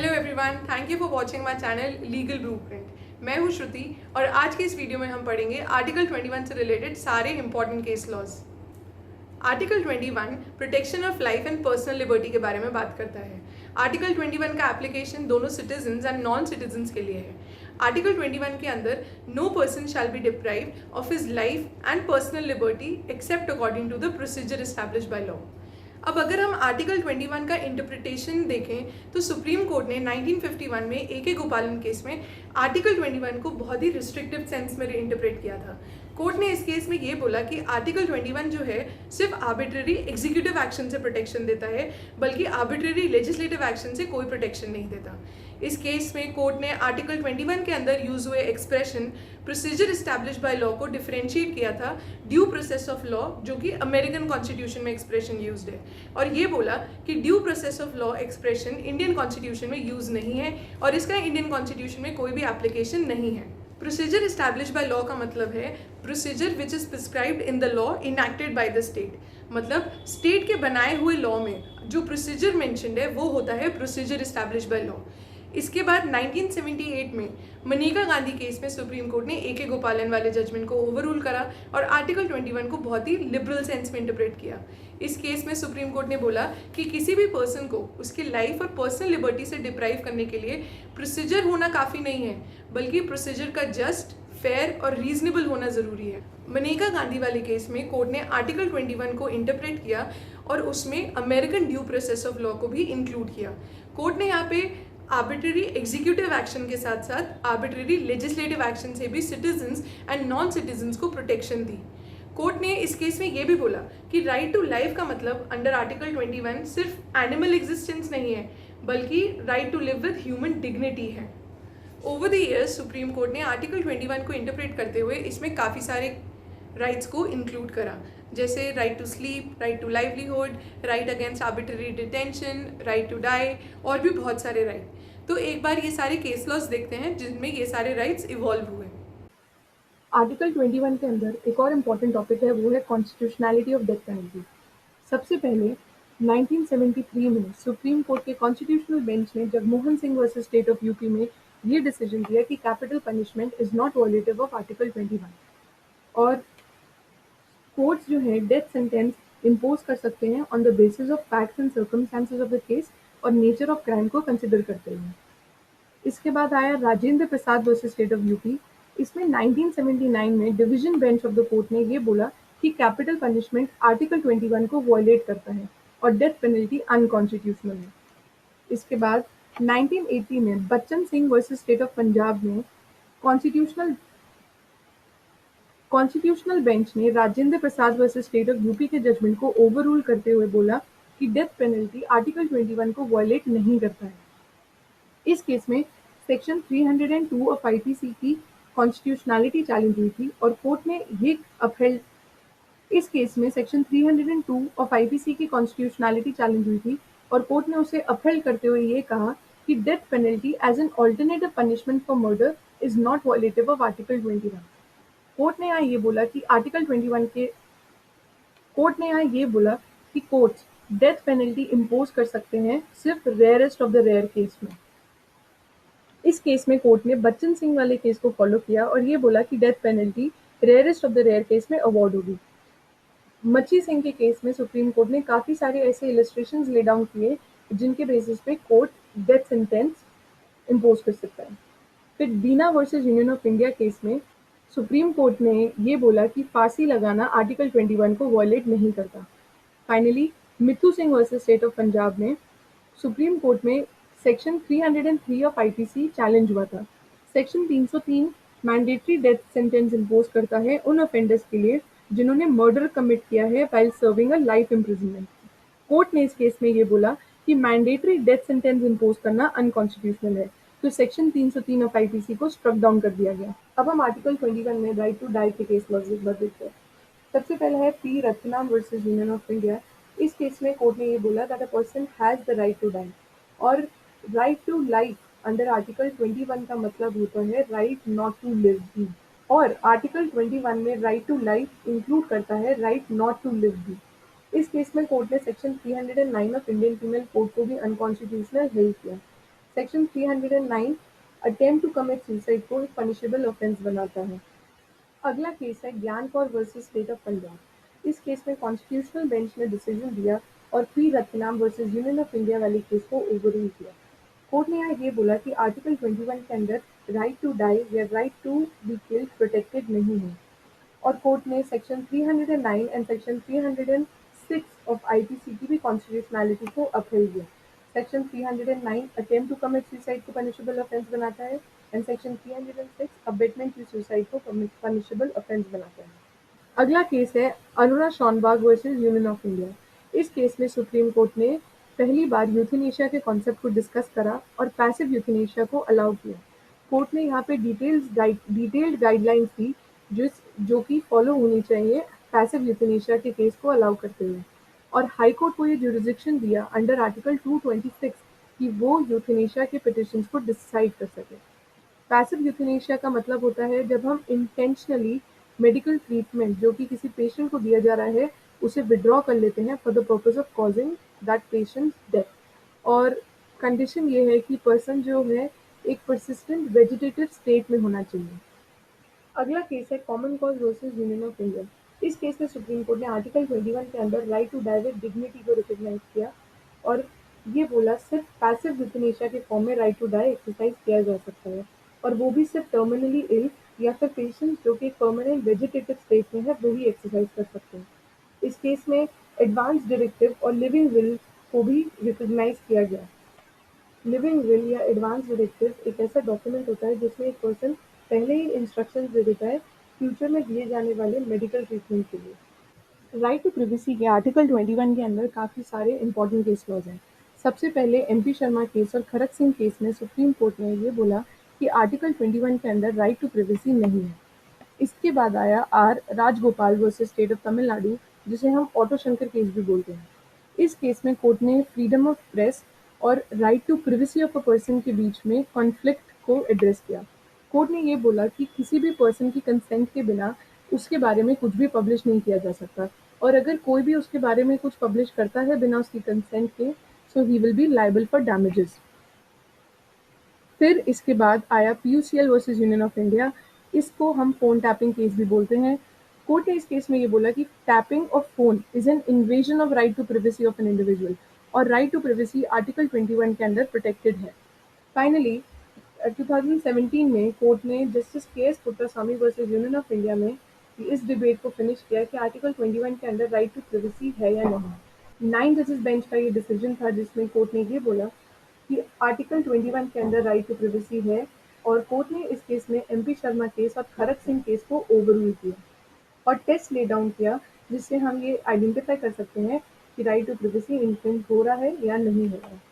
Hello everyone, thank you for watching my channel legal blueprint. मैं हूं श्रुति और आज की इस वीडियो में हम पढ़ेंगे आर्टिकल 21 से रिलेटेड सारे important case laws. Article 21 protection of life and personal liberty के बारे में बात करता है। आर्टिकल 21 का एप्लीकेशन दोनों सिटीजन्स एंड नॉन सिटीजन्स के लिए है। आर्टिकल 21 के अंदर no person shall be deprived of his life and personal liberty except according to the procedure established by law. अब अगर हम आर्टिकल 21 का इंटरप्रिटेशन देखें तो सुप्रीम कोर्ट ने 1951 में ए गोपालन केस में आर्टिकल 21 को बहुत ही रिस्ट्रिक्टिव सेंस में इंटरप्रेट किया था। कोर्ट ने इस केस में ये बोला कि आर्टिकल 21 जो है सिर्फ आर्बिट्ररी एग्जीक्यूटिव एक्शन से प्रोटेक्शन देता है, बल्कि आर्बिट्ररी लेजिस्लेटिव एक्शन से कोई प्रोटेक्शन नहीं देता। इस केस में कोर्ट ने आर्टिकल 21 के अंदर यूज हुए expression procedure established by law को डिफरेंशिएट किया था ड्यू प्रोसेस ऑफ लॉ, जो कि अमेरिकन कॉन्स्टिट्यूशन में एक्सप्रेशन यूज्ड है, और ये बोला कि due process of law expression Indian constitution में यूज नहीं है और इसका इंडियन कॉन्स्टिट्यूशन में कोई भी एप्लीकेशन नहीं है। प्रोसीजर एस्टैब्लिश्ड बाय लॉ का मतलब है procedure which is prescribed in the law enacted by the state. मतलब स्टेट के बनाए हुए लॉ में जो प्रोसीजर मेंशन्ड है वो होता है प्रोसीजर एस्टैब्लिश्ड बाय लॉ। इसके बाद 1978 में मनिका गांधी केस में सुप्रीम कोर्ट ने ए गोपालन वाले जजमेंट को ओवररूल करा और आर्टिकल 21 को बहुत ही लिबरल सेंस में इंटरप्रेट किया। इस केस में सुप्रीम कोर्ट ने बोला कि किसी भी पर्सन को उसकी लाइफ और पर्सनल लिबर्टी से डिप्राइव करने के लिए प्रोसीजर होना काफ़ी नहीं है, बल्कि प्रोसीजर का जस्ट, फेयर और रीजनेबल होना ज़रूरी है। मनिका गांधी वाले केस में कोर्ट ने आर्टिकल 21 को इंटरप्रेट किया और उसमें American due process of law को भी इंक्लूड किया। कोर्ट ने यहाँ पे आर्बिट्ररी एग्जीक्यूटिव एक्शन के साथ साथ आर्बिट्ररी लेजिस्लेटिव एक्शन से भी सिटीजन्स एंड नॉन सिटीजन्स को प्रोटेक्शन दी। कोर्ट ने इस केस में ये भी बोला कि राइट टू लाइफ का मतलब अंडर आर्टिकल 21 सिर्फ एनिमल एग्जिस्टेंस नहीं है, बल्कि right to live with human dignity है। Over the years Supreme court ने आर्टिकल 21 को इंटरप्रेट करते हुए इसमें काफ़ी सारे राइट्स को इंक्लूड करा, जैसे right to sleep, right to livelihood, right against arbitrary detention, right to die और भी बहुत सारे राइट। तो एक बार ये सारे केस लॉज देखते हैं जिनमें ये सारे राइट्स इवॉल्व हुए। आर्टिकल 21 के अंदर एक और इम्पॉर्टेंट टॉपिक है, वो है कॉन्स्टिट्यूशनैलिटी ऑफ डेथ पेनल्टी। सबसे पहले 1973 में सुप्रीम कोर्ट के कॉन्स्टिट्यूशनल बेंच ने Jagmohan Singh versus state of UP में ये डिसीजन दिया कि capital punishment is not violative of article 21 और कोर्ट्स जो है डेथ सेंटेंस इम्पोज कर सकते हैं on the basis of facts and circumstances of the case और नेचर ऑफ क्राइम को कंसिडर करते हुए। इसके बाद आया Rajendra Prasad versus state of UP. इसमें 1979 में division bench of the court ने ये बोला कि कैपिटल पनिशमेंट आर्टिकल 21 को वॉयलेट करता है और डेथ पेनल्टी अनकॉन्स्टिट्यूशनल है। इसके बाद 1980 में Bachchan Singh versus state of Punjab में कॉन्स्टिट्यूशनल बेंच ने Rajendra Prasad versus state of UP के जजमेंट को ओवररूल करते हुए बोला कि डेथ पेनल्टी आर्टिकल 21 को वॉयलेट नहीं करता है। इस केस में सेक्शन 302 ऑफ आईपीसी की कॉन्स्टिट्यूशनैलिटी चैलेंज हुई थी और कोर्ट ने ये अपहेल्ड। इस केस में सेक्शन 302 ऑफ आईपीसी की कॉन्स्टिट्यूशनैलिटी चैलेंज हुई थी और कोर्ट ने उसे अपहेल्ड करते हुए ये कहा कि death penalty as an alternative punishment for murder is not violative of article 21। Court ने यहाँ ये बोला कि कोर्ट्स डेथ पेनल्टी इम्पोज कर सकते हैं सिर्फ rarest of the rare case में। इस केस में कोर्ट ने बच्चन सिंह वाले केस को फॉलो किया और ये बोला कि death penalty rarest of the rare case में अवॉर्ड होगी। मच्छी सिंह के केस में सुप्रीम कोर्ट ने काफ़ी सारे ऐसे इलस्ट्रेशंस ले डाउन किए जिनके बेसिस पे कोर्ट डेथ सेंटेंस इम्पोज कर सकता है। फिर Bina versus union of India case में सुप्रीम कोर्ट ने ये बोला कि फांसी लगाना आर्टिकल 21 को वॉयलेट नहीं करता। Finally Mittu Singh versus state of Punjab में सुप्रीम कोर्ट में सेक्शन 303 ऑफ आईपीसी चैलेंज हुआ था। Section 303 mandatory death sentence impose करता है उन ऑफेंडर्स के लिए जिन्होंने मर्डर कमिट किया है while serving a life imprisonment. Court ने इस केस में ये बोला कि मैंडेटरी डेथ सेंटेंस इम्पोज करना अनकॉन्स्टिट्यूशनल है, तो सेक्शन 303 ऑफ आईपीसी को स्ट्रक डाउन कर दिया गया। अब हम आर्टिकल 21 में राइट टू डाई के केस लॉजिक देखते हैं। सबसे पहले है P Ratnam versus union of India. इस केस में कोर्ट ने ये बोला that a person has the right to die और right to life under article 21 का मतलब होता है राइट नॉट टू लिव भी, और आर्टिकल 21 में राइट टू लाइफ इंक्लूड करता है राइट नॉट टू लिव भी। इस केस में कोर्ट ने section 309 of Indian penal code को भी अनकॉन्स्टिट्यूशनल हेल्ड किया। Section 309 attempt to commit suicide को एक पनिशेबल ऑफेंस बनाता है। अगला केस है Gian Kaur versus state of Punjab. इस केस में कॉन्स्टिट्यूशनल बेंच ने डिसीजन दिया और P Ratnam versus union of India वाले केस को ओवररूल किया। कोर्ट ने यहाँ ये बोला कि आर्टिकल 21 के अंदर राइट टू डाई या right to be killed protected नहीं है और कोर्ट ने section 309 and section 306 of IPC की भी कॉन्स्टिट्यूशनैलिटी को अपहेल दिया। Section 309 attempt to commit suicide को पनिशेबल ऑफेंस बनाता है and section 306 abetment to suicide को पनिशेबल ऑफेंस बनाता है। अगला केस है अनुरा Shanbaug versus union of India. इस केस में सुप्रीम कोर्ट ने पहली बार यूथेनेशिया के कॉन्सेप्ट को डिस्कस करा और पैसिव यूथेनेशिया को अलाउ किया। कोर्ट ने यहाँ पे डिटेल्ड गाइडलाइंस दी जो कि फॉलो होनी चाहिए पैसिव यूथेनेशिया के केस को अलाउ करते हुए और हाई कोर्ट को ये जुरिसडिक्शन दिया अंडर आर्टिकल 226 कि वो यूथेनेशिया के पिटिशंस को डिसाइड कर सके। पैसिव यूथेनेशिया का मतलब होता है जब हम इंटेंशनली मेडिकल ट्रीटमेंट जो कि किसी पेशेंट को दिया जा रहा है उसे विड्रॉ कर लेते हैं for the purpose of causing that patient death और कंडीशन ये है कि पर्सन जो है एक परसिस्टेंट वेजिटेटिव स्टेट में होना चाहिए। अगला केस है Common Cause versus union of India. इस केस में सुप्रीम कोर्ट ने आर्टिकल 21 के अंदर right to die with dignity को रिकॉग्नाइज किया और ये बोला सिर्फ पैसिव यूथेनेशिया के फॉर्म में राइट टू डाई एक्सरसाइज किया जा सकता है और वो भी सिर्फ टर्मिनली इल या फिर पेशेंट जो कि परमानेंट वेजिटेटिव स्टेट में है वो ही एक्सरसाइज कर सकते हैं। इस केस में एडवांस डायरेक्टिव और लिविंग विल को भी रिकॉग्नाइज किया गया। लिविंग विल या एडवांस डायरेक्टिव एक ऐसा डॉक्यूमेंट होता है जिसमें एक पर्सन पहले ही इंस्ट्रक्शंस दे देता है फ्यूचर में दिए जाने वाले मेडिकल ट्रीटमेंट के लिए। राइट टू प्रिवेसी के आर्टिकल 21 के अंदर काफ़ी सारे इंपॉर्टेंट केस लॉज हैं। सबसे पहले एमपी शर्मा केस और खरक सिंह केस में सुप्रीम कोर्ट ने ये बोला कि आर्टिकल 21 के अंदर राइट टू प्रिवेसी नहीं है। इसके बाद आया R Rajagopal versus state of Tamil Nadu जिसे हम ऑटो शंकर केस भी बोलते हैं। इस केस में कोर्ट ने फ्रीडम ऑफ प्रेस और right to privacy of a person के बीच में कॉन्फ्लिक्ट को एड्रेस किया। कोर्ट ने ये बोला कि किसी भी पर्सन की कंसेंट के बिना उसके बारे में कुछ भी पब्लिश नहीं किया जा सकता और अगर कोई भी उसके बारे में कुछ पब्लिश करता है बिना उसकी कंसेंट के so he will be liable for damages. फिर इसके बाद आया PUCL versus union of India. इसको हम फोन टैपिंग केस भी बोलते हैं। कोर्ट ने इस केस में ये बोला कि tapping of phone is an invasion of right to privacy of an individual और राइट टू प्रिवेसी आर्टिकल 21 के अंदर प्रोटेक्टेड है। फाइनली 2017 में कोर्ट ने जस्टिस के S Puttaswamy versus union of India में इस डिबेट को फिनिश किया कि आर्टिकल 21 के अंदर राइट टू प्रिवेसी है या नहीं। 9 जजेस बेंच का ये डिसीजन था जिसमें कोर्ट ने ये बोला कि आर्टिकल 21 के अंदर राइट टू प्रिवेसी है और कोर्ट ने इस केस में एमपी शर्मा केस और खरक सिंह केस को ओवररूल किया और टेस्ट ले डाउन किया जिससे हम ये आइडेंटिफाई कर सकते हैं कि राइट टू प्रिवेसी इन्फ्रिंज हो रहा है या नहीं हो रहा है।